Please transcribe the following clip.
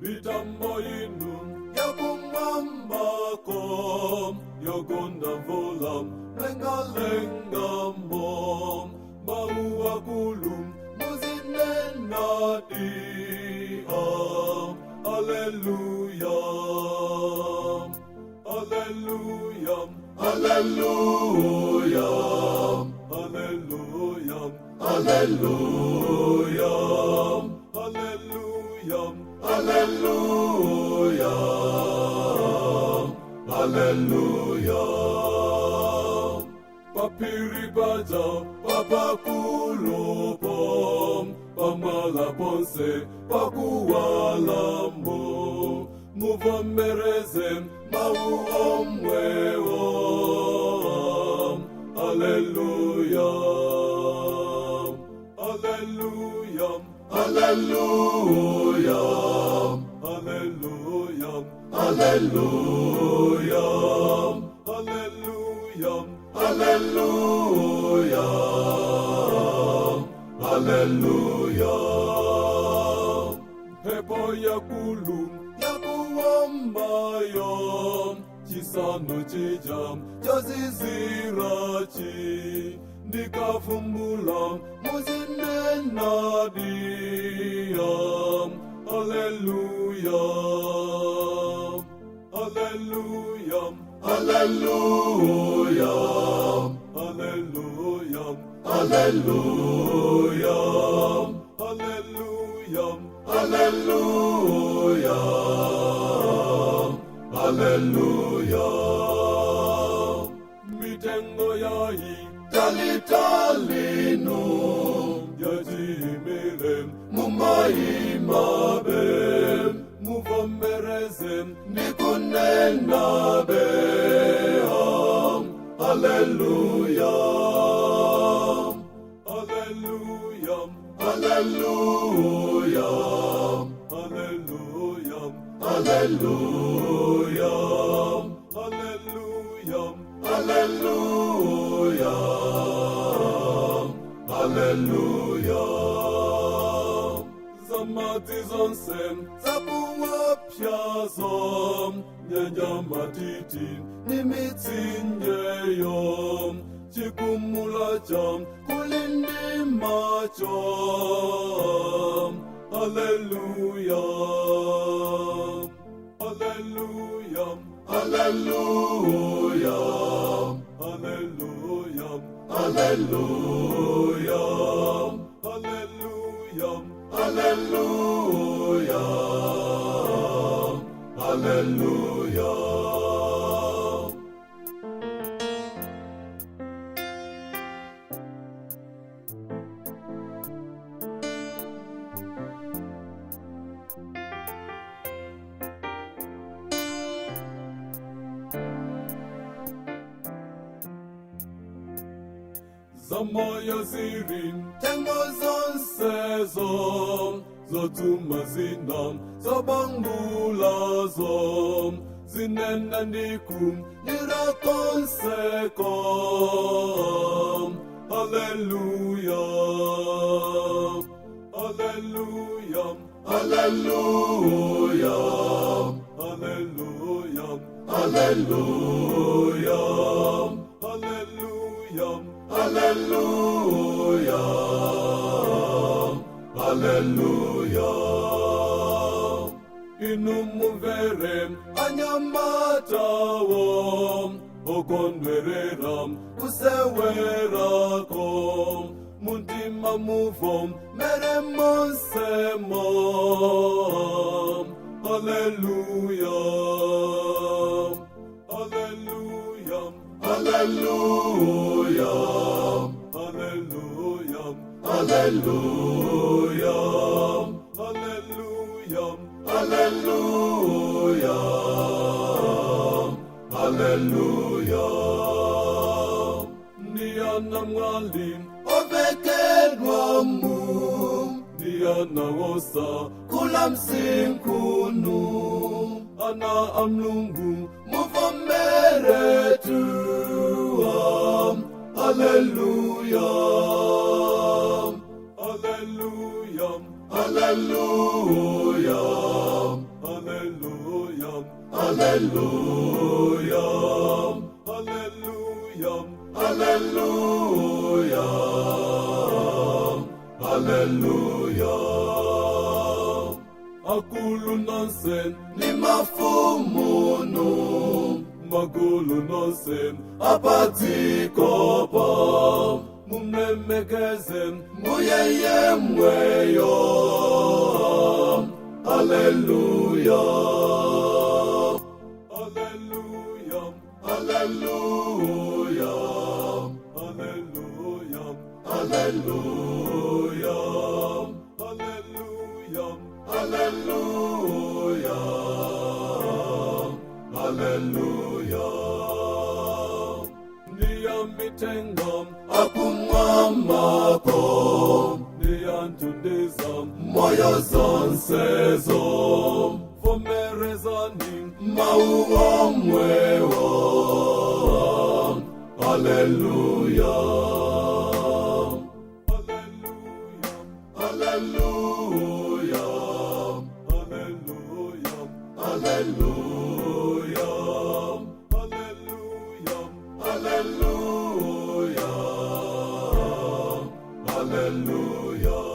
Mitambo yinu yakumwambako yogonda volam lenga mom maua kulum muzinenadi Hallelujah Hallelujah Hallelujah Hallelujah Hallelujah Hallelujah Hallelujah, Hallelujah. Papiri baja, papakulopom, pamala ponse, pakuwalambo, muvomerezem, mauomweom. Hallelujah, Hallelujah, Hallelujah. Hallelujah, Hallelujah, Hallelujah, Hallelujah, Hallelujah. Pepo yakulu yakuwambayo chisano chijam jazizirachi ndikafumbula muzinenadiyam. Hallelujah, Hallelujah, Hallelujah, Hallelujah, Hallelujah, Hallelujah, Hallelujah, Hallelujah. Mitengo yai talitalinu yajimirem mumaimabem muvomerezem nikunenabeham. Hallelujah, Hallelujah, Hallelujah, Hallelujah, Hallelujah, Hallelujah, Hallelujah, Hallelujah. Zamati zonsem zabuwapyazom nyanyamatiti nimitsinjeyom chikumulacham kulindimachom. Hallelujah, Hallelujah, Hallelujah, Hallelujah, Hallelujah, Hallelujah, Hallelujah, Hallelujah. Zamoya zirin tengo zonsezom zotumazinam zabangulazom zinenanikum nirakonsekom. Hallelujah, Hallelujah, Hallelujah, Hallelujah, Hallelujah, Hallelujah, Hallelujah, Hallelujah. Inumuverem anyamatawom okonwereram usewerakom muntima muvom meremonsemom. Hallelujah, Hallelujah, Hallelujah, Hallelujah, Hallelujah, Hallelujah, Hallelujah, Hallelujah. Niyanamwalim ovekedwamu nawosa kula msinkunu ana amlungu muvomeretu Hallelujah, hallelujah, Hallelujah, hallelujah, Hallelujah, hallelujah, Hallelujah, Hallelujah. akulu nonsen Ni mafumunu magulu nonsen apatikopa mumemekeze muyeye mweyo. Hallelujah, hallelujah, Hallelujah, hallelujah, Hallelujah, hallelujah, Hallelujah, Hallelujah. niyamitengam Akumwamako niyantundeza moyo zonsezo fomerezani mauwo mwewo. Hallelujah, hallelujah, Hallelujah, hallelujah, Hallelujah, hallelujah, Hallelujah, Hallelujah.